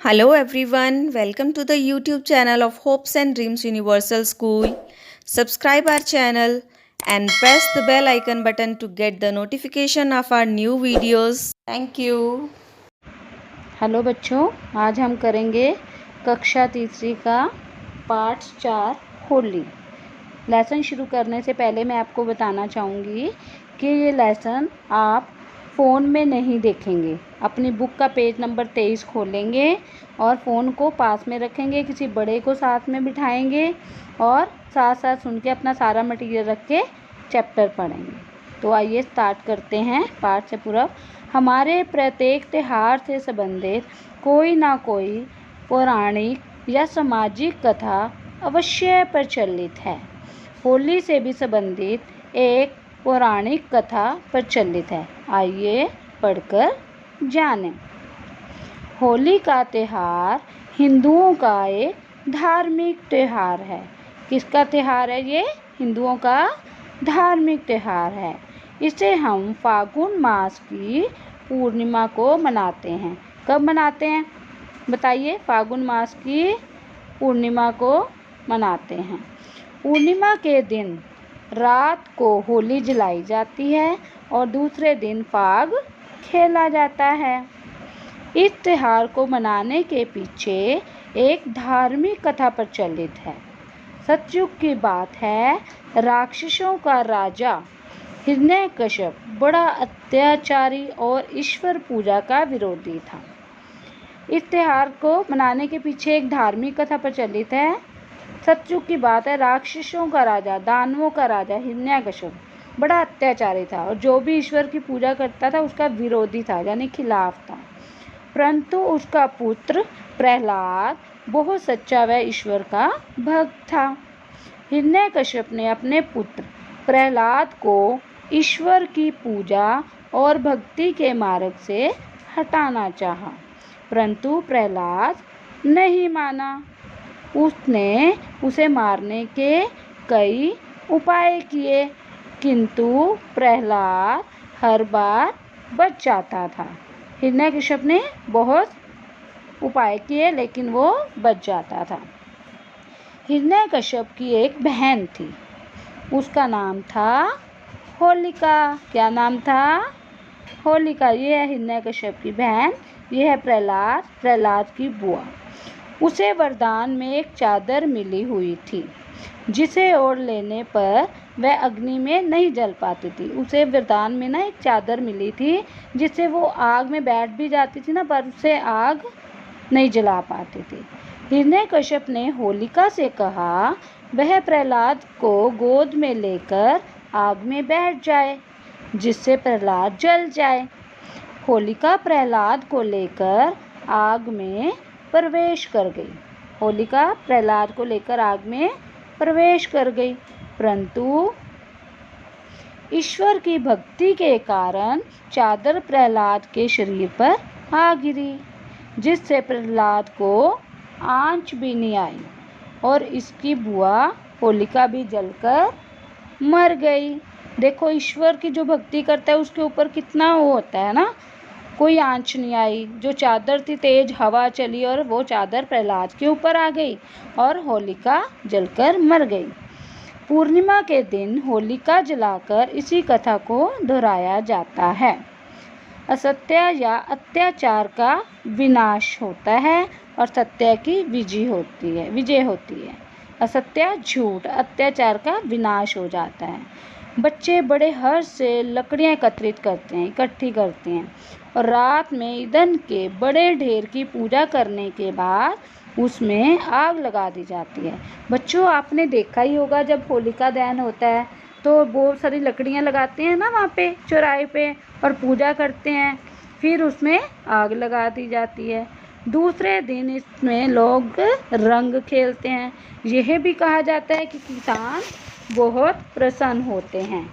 Hello everyone, welcome to the YouTube channel of Hopes and Dreams Universal School. Subscribe our channel and press the bell icon button to get the notification of our new videos. Thank you. Hello बच्चों, आज हम करेंगे कक्षा तीसरी का पाठ 4 Holi. Lesson शुरू करने से पहले मैं आपको बताना चाहूँगी कि ये लेसन आप फ़ोन में नहीं देखेंगे। अपनी बुक का पेज नंबर 23 खोलेंगे और फ़ोन को पास में रखेंगे, किसी बड़े को साथ में बिठाएंगे और साथ साथ सुन के अपना सारा मटेरियल रख के चैप्टर पढ़ेंगे। तो आइए स्टार्ट करते हैं पाठ से पूरा। हमारे प्रत्येक त्यौहार से संबंधित कोई ना कोई पौराणिक या सामाजिक कथा अवश्य प्रचलित है। होली से भी संबंधित एक पौराणिक कथा प्रचलित है। आइए पढ़कर जानें। होली का त्यौहार हिंदुओं का एक धार्मिक त्यौहार है। किसका त्यौहार है ये? हिंदुओं का धार्मिक त्यौहार है। इसे हम फागुन मास की पूर्णिमा को मनाते हैं। कब मनाते हैं बताइए? फागुन मास की पूर्णिमा को मनाते हैं। पूर्णिमा के दिन रात को होली जलाई जाती है और दूसरे दिन फाग खेला जाता है। इस त्योहार को मनाने के पीछे एक धार्मिक कथा प्रचलित है। सतयुग की बात है, राक्षसों का राजा हिरण्यकश्यप बड़ा अत्याचारी और ईश्वर पूजा का विरोधी था। इस त्योहार को मनाने के पीछे एक धार्मिक कथा प्रचलित है। सतयुग की बात है, राक्षसों का राजा, दानवों का राजा हिरण्यकश्यप बड़ा अत्याचारी था और जो भी ईश्वर की पूजा करता था उसका विरोधी था, यानी खिलाफ था। परंतु उसका पुत्र प्रहलाद बहुत सच्चा व ईश्वर का भक्त था। हिरण्यकश्यप ने अपने पुत्र प्रहलाद को ईश्वर की पूजा और भक्ति के मार्ग से हटाना चाहा, परंतु प्रहलाद नहीं माना। उसने उसे मारने के कई उपाय किए, किंतु प्रहलाद हर बार बच जाता था। हिरण्यकश्यप ने बहुत उपाय किए लेकिन वो बच जाता था। हिरण्यकश्यप की एक बहन थी, उसका नाम था होलिका। क्या नाम था? होलिका। ये है हिरण्यकश्यप की बहन, ये है प्रहलाद की बुआ। उसे वरदान में एक चादर मिली हुई थी, जिसे ओढ़ लेने पर वह अग्नि में नहीं जल पाती थी। उसे वरदान में ना एक चादर मिली थी जिससे वो आग में बैठ भी जाती थी ना, पर उसे आग नहीं जला पाती थी। हिरण्यकश्यप ने होलिका से कहा वह प्रहलाद को गोद में लेकर आग में बैठ जाए, जिससे प्रहलाद जल जाए। होलिका प्रहलाद को लेकर आग में प्रवेश कर गई। होलिका प्रहलाद को लेकर आग में प्रवेश कर गई, परंतु ईश्वर की भक्ति के कारण चादर प्रहलाद के शरीर पर आ गिरी, जिससे प्रहलाद को आंच भी नहीं आई और इसकी बुआ होलिका भी जलकर मर गई। देखो, ईश्वर की जो भक्ति करता है उसके ऊपर कितना वो होता है ना, कोई आंच नहीं आई। जो चादर थी, तेज हवा चली और वो चादर प्रहलाद के ऊपर आ गई और होलिका जलकर मर गई। पूर्णिमा के दिन होलिका जलाकर इसी कथा को दोहराया जाता है। असत्य या अत्याचार का विनाश होता है और सत्य की विजय होती है। असत्य झूठ, अत्याचार का विनाश हो जाता है। बच्चे बड़े हर्ष से लकड़ियाँ इकट्ठी करते हैं और रात में ईंधन के बड़े ढेर की पूजा करने के बाद उसमें आग लगा दी जाती है। बच्चों, आपने देखा ही होगा जब होलिका दहन होता है तो बहुत सारी लकड़ियाँ लगाते हैं ना वहाँ पे चौराहे पे और पूजा करते हैं, फिर उसमें आग लगा दी जाती है। दूसरे दिन इसमें लोग रंग खेलते हैं। यह भी कहा जाता है कि किसान बहुत प्रसन्न होते हैं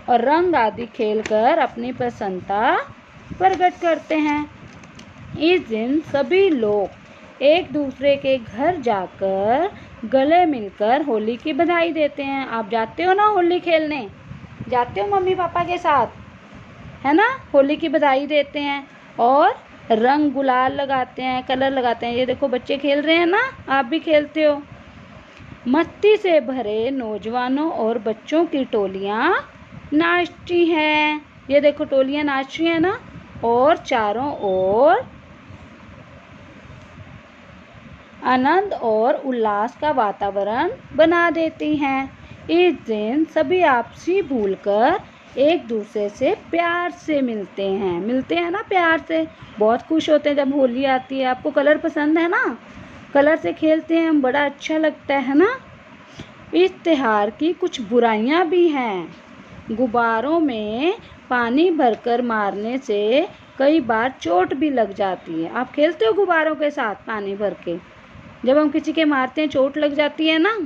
और रंग आदि खेलकर अपनी प्रसन्नता प्रकट करते हैं। इस दिन सभी लोग एक दूसरे के घर जाकर गले मिलकर होली की बधाई देते हैं। आप जाते हो ना होली खेलने? जाते हो मम्मी पापा के साथ, है ना? होली की बधाई देते हैं और रंग गुलाल लगाते हैं, कलर लगाते हैं। ये देखो बच्चे खेल रहे हैं ना, आप भी खेलते हो। मस्ती से भरे नौजवानों और बच्चों की टोलियां नाचती हैं। ये देखो टोलियां नाच रही हैं ना, और चारों ओर आनंद और उल्लास का वातावरण बना देती हैं। इस दिन सभी आपसी भूलकर एक दूसरे से प्यार से मिलते हैं ना, प्यार से। बहुत खुश होते हैं जब होली आती है। आपको कलर पसंद है ना, कलर से खेलते हैं हम, बड़ा अच्छा लगता है ना। इस त्योहार की कुछ बुराइयां भी हैं। गुब्बारों में पानी भरकर मारने से कई बार चोट भी लग जाती है। आप खेलते हो गुब्बारों के साथ पानी भर के? जब हम किसी के मारते हैं चोट लग जाती है ना,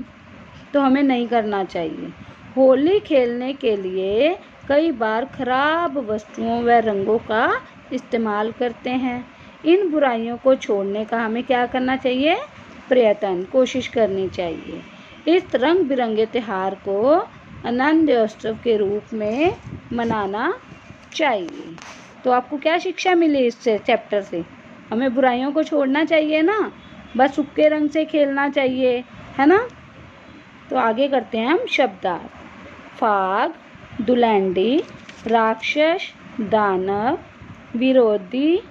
तो हमें नहीं करना चाहिए। होली खेलने के लिए कई बार खराब वस्तुओं व रंगों का इस्तेमाल करते हैं। इन बुराइयों को छोड़ने का हमें क्या करना चाहिए? प्रयत्न, कोशिश करनी चाहिए। इस रंग बिरंगे त्योहार को आनंदोत्सव के रूप में मनाना चाहिए। तो आपको क्या शिक्षा मिली इस चैप्टर से? हमें बुराइयों को छोड़ना चाहिए ना, बस सूखे रंग से खेलना चाहिए, है ना। तो आगे करते हैं हम शब्दार्थ। फाग, धुलंडी, राक्षस, दानव, विरोधी,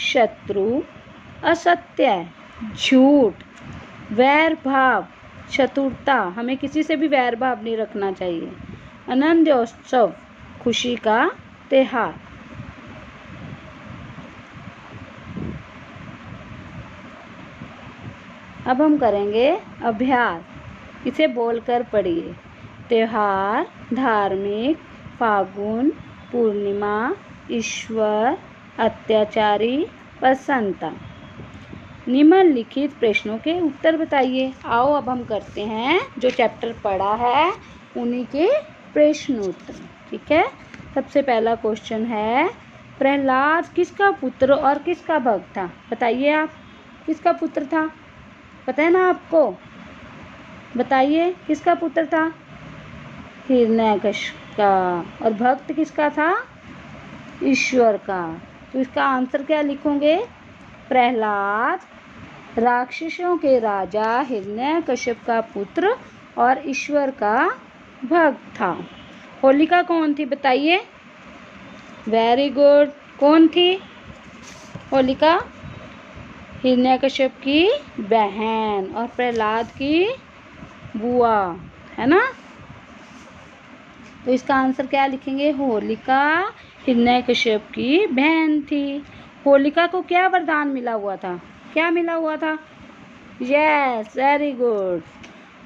शत्रु, असत्य, झूठ, वैर भाव, चतुरता। हमें किसी से भी वैर भाव नहीं रखना चाहिए। आनंदोत्सव, खुशी का त्योहार। अब हम करेंगे अभ्यास। इसे बोलकर पढ़िए। त्योहार, धार्मिक, फागुन, पूर्णिमा, ईश्वर, अत्याचारी, प्रसन्नता। निम्नलिखित प्रश्नों के उत्तर बताइए। आओ अब हम करते हैं जो चैप्टर पढ़ा है उन्हीं के प्रश्न उत्तर, ठीक है। सबसे पहला क्वेश्चन है, प्रहलाद किसका पुत्र और किसका भक्त था? बताइए आप, किसका पुत्र था? पता है ना आपको? बताइए किसका पुत्र था? हिरण्यकश्यप का। और भक्त किसका था? ईश्वर का। तो इसका आंसर क्या लिखोगे? प्रहलाद राक्षसों के राजा हिरण्यकश्यप का पुत्र और ईश्वर का भक्त था। होलिका कौन थी बताइए? Very good. कौन थी होलिका? हिरण्यकश्यप की बहन और प्रहलाद की बुआ, है ना। तो इसका आंसर क्या लिखेंगे? होलिका हिरण्यकश्यप की बहन थी। होलिका को क्या वरदान मिला हुआ था? क्या मिला हुआ था? Yes, very good.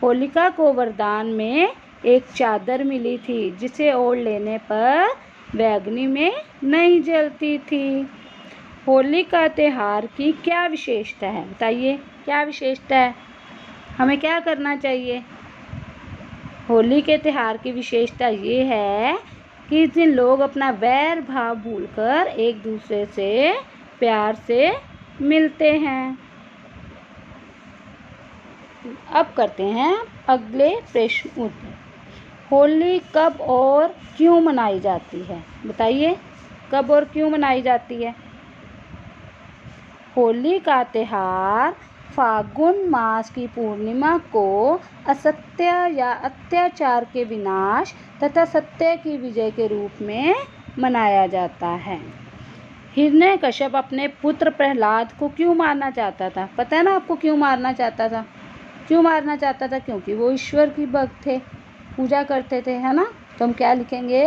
होलिका को वरदान में एक चादर मिली थी जिसे ओढ़ लेने पर वह अग्नि में नहीं जलती थी। होली का त्योहार की क्या विशेषता है? बताइए क्या विशेषता है? हमें क्या करना चाहिए? होली के त्योहार की विशेषता ये है कि इस दिन लोग अपना वैर भाव भूलकर एक दूसरे से प्यार से मिलते हैं। अब करते हैं अगले प्रश्न उत्तर। होली कब और क्यों मनाई जाती है? बताइए कब और क्यों मनाई जाती है? होली का त्योहार फागुन मास की पूर्णिमा को असत्य या अत्याचार के विनाश तथा सत्य की विजय के रूप में मनाया जाता है। हिरण्यकश्यप अपने पुत्र प्रहलाद को क्यों मारना चाहता था? पता है ना आपको क्यों मारना चाहता था? क्यों मारना चाहता था? क्योंकि वो ईश्वर की भक्त थे, पूजा करते थे, है ना। तो हम क्या लिखेंगे?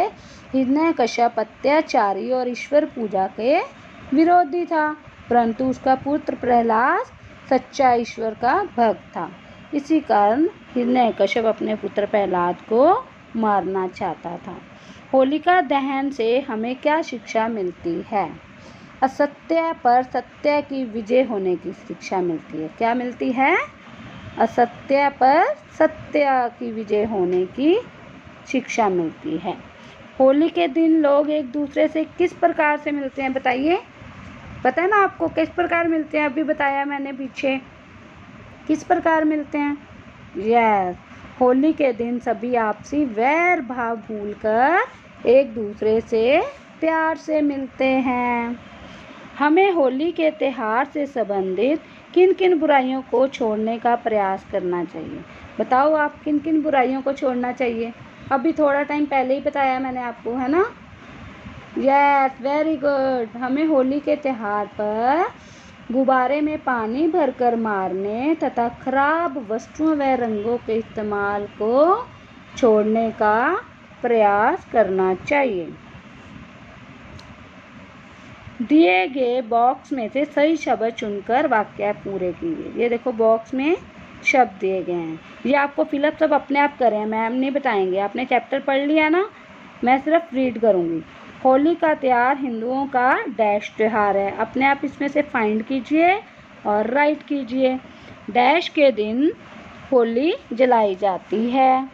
हिरण्यकश्यप अत्याचारी और ईश्वर पूजा के विरोधी था, परंतु उसका पुत्र प्रहलाद सच्चा ईश्वर का भक्त था। इसी कारण हिरण्यकश्यप अपने पुत्र प्रहलाद को मारना चाहता था। होलिका दहन से हमें क्या शिक्षा मिलती है? असत्य पर सत्य की विजय होने की शिक्षा मिलती है। क्या मिलती है? असत्य पर सत्य की विजय होने की शिक्षा मिलती है। होली के दिन लोग एक दूसरे से किस प्रकार से मिलते हैं? बताइए, पता है ना आपको किस प्रकार मिलते हैं? अभी बताया मैंने पीछे, किस प्रकार मिलते हैं? यस, होली के दिन सभी आपसी वैर भाव भूलकर एक दूसरे से प्यार से मिलते हैं। हमें होली के त्यौहार से संबंधित किन किन बुराइयों को छोड़ने का प्रयास करना चाहिए। बताओ आप किन किन बुराइयों को छोड़ना चाहिए। अभी थोड़ा टाइम पहले ही बताया मैंने आपको, है ना। Yes, very good. हमें होली के त्यौहार पर गुब्बारे में पानी भरकर मारने तथा खराब वस्तुओं व रंगों के इस्तेमाल को छोड़ने का प्रयास करना चाहिए। दिए गए बॉक्स में से सही शब्द चुनकर वाक्य पूरे कीजिए। ये देखो बॉक्स में शब्द दिए गए हैं, ये आपको फिलअप सब अपने आप करें, मैम नहीं बताएंगे। आपने चैप्टर पढ़ लिया ना, मैं सिर्फ रीड करूँगी। होली का त्यौहार हिंदुओं का डैश त्यौहार है। अपने आप इसमें से फाइंड कीजिए और राइट कीजिए। डैश के दिन होली जलाई जाती है।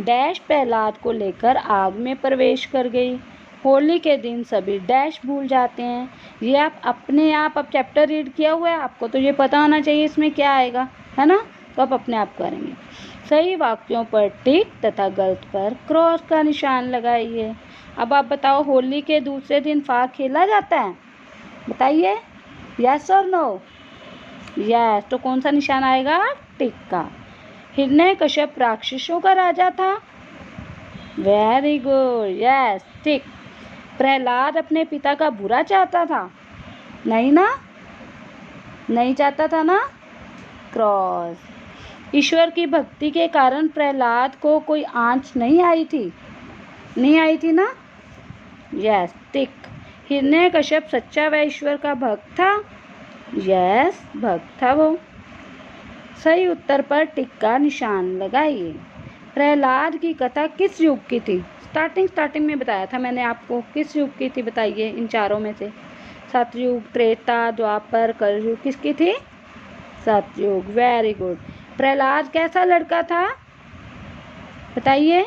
डैश प्रहलाद को लेकर आग में प्रवेश कर गई। होली के दिन सभी डैश भूल जाते हैं। ये आप अपने आप, अब चैप्टर रीड किया हुआ है, आपको तो ये पता होना चाहिए इसमें क्या आएगा, है ना। तो आप अपने आप करेंगे। सही वाक्यों पर टिक तथा गलत पर क्रॉस का निशान लगाइए। अब आप बताओ, होली के दूसरे दिन फाग खेला जाता है, बताइए, यस और नो। यस, तो कौन सा निशान आएगा, टिक का। हिरण्यकश्यप राक्षसों का राजा था, वेरी गुड, यस, टिक। प्रहलाद अपने पिता का बुरा चाहता था, नहीं ना, नहीं चाहता था ना, क्रॉस। ईश्वर की भक्ति के कारण प्रहलाद को कोई आंच नहीं आई थी, नहीं आई थी ना, यस, टिक। हिरण्यकश्यप सच्चा व ईश्वर का भक्त था, यस, भक्त था वो। सही उत्तर पर टिक का निशान लगाइए। प्रहलाद की कथा किस युग की थी, स्टार्टिंग में बताया था मैंने आपको, किस युग की थी बताइए इन चारों में से। सतयुग, त्रेता, द्वापर, कलयुग, किसकी थी, सतयुग, वेरी गुड। प्रहलाद कैसा लड़का था, बताइए,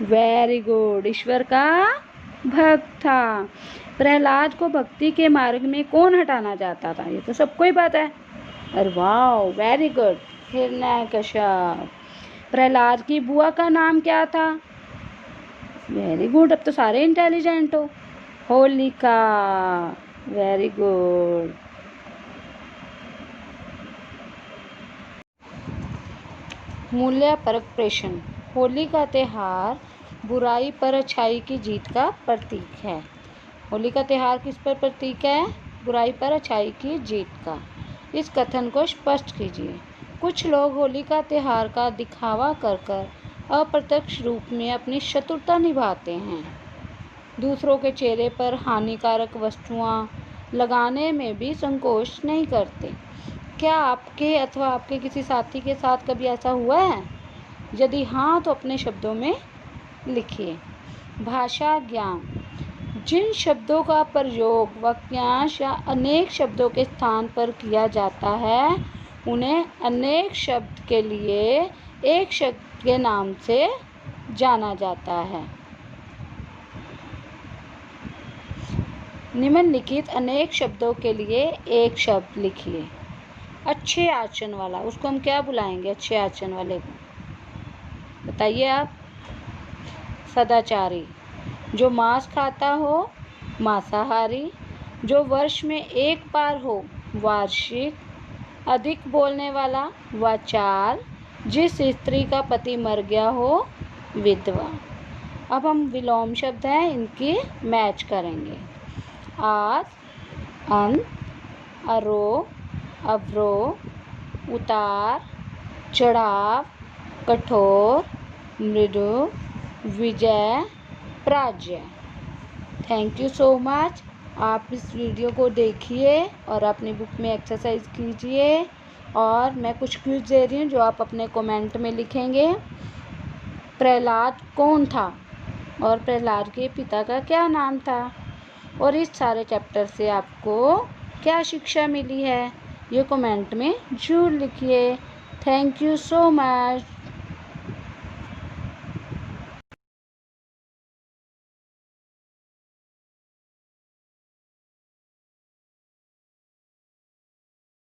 वेरी गुड, ईश्वर का भक्त था। प्रहलाद को भक्ति के मार्ग में कौन हटाना चाहता था, ये तो सबको ही पता है। अरे वाह, वेरी गुड, हिरण्यकश्यप। प्रहलाद की बुआ का नाम क्या था, वेरी गुड, अब तो सारे इंटेलिजेंट हो, होलिका, वेरी गुड। मूल्यपरक प्रश्न। होली का त्यौहार बुराई पर अच्छाई की जीत का प्रतीक है। होली का त्यौहार किस पर प्रतीक है, बुराई पर अच्छाई की जीत का। इस कथन को स्पष्ट कीजिए। कुछ लोग होली का त्यौहार का दिखावा कर अप्रत्यक्ष रूप में अपनी शत्रुता निभाते हैं। दूसरों के चेहरे पर हानिकारक वस्तुएं लगाने में भी संकोच नहीं करते। क्या आपके अथवा आपके किसी साथी के साथ कभी ऐसा हुआ है? यदि हाँ, तो अपने शब्दों में लिखिए। भाषा ज्ञान। जिन शब्दों का प्रयोग वाक्यांश या अनेक शब्दों के स्थान पर किया जाता है, उन्हें अनेक शब्द के लिए एक शब्द के नाम से जाना जाता है। निम्नलिखित अनेक शब्दों के लिए एक शब्द लिखिए। अच्छे आचरण वाला, उसको हम क्या बुलाएंगे, अच्छे आचरण वाले को, बताइए आप। सदाचारी। जो मांस खाता हो, मांसाहारी। जो वर्ष में एक बार हो, वार्षिक। अधिक बोलने वाला, वाचाल। जिस स्त्री का पति मर गया हो, विधवा। अब हम विलोम शब्द हैं, इनकी मैच करेंगे। आज, अंत, आरोह, अवरोह, उतार, चढ़ाव, कठोर, मृदु, विजय, पराजय। Thank you so much. आप इस वीडियो को देखिए और अपनी बुक में एक्सरसाइज कीजिए। और मैं कुछ क्विज दे रही हूँ जो आप अपने कमेंट में लिखेंगे। प्रहलाद कौन था और प्रहलाद के पिता का क्या नाम था, और इस सारे चैप्टर से आपको क्या शिक्षा मिली है, ये कमेंट में ज़रूर लिखिए। Thank you so much.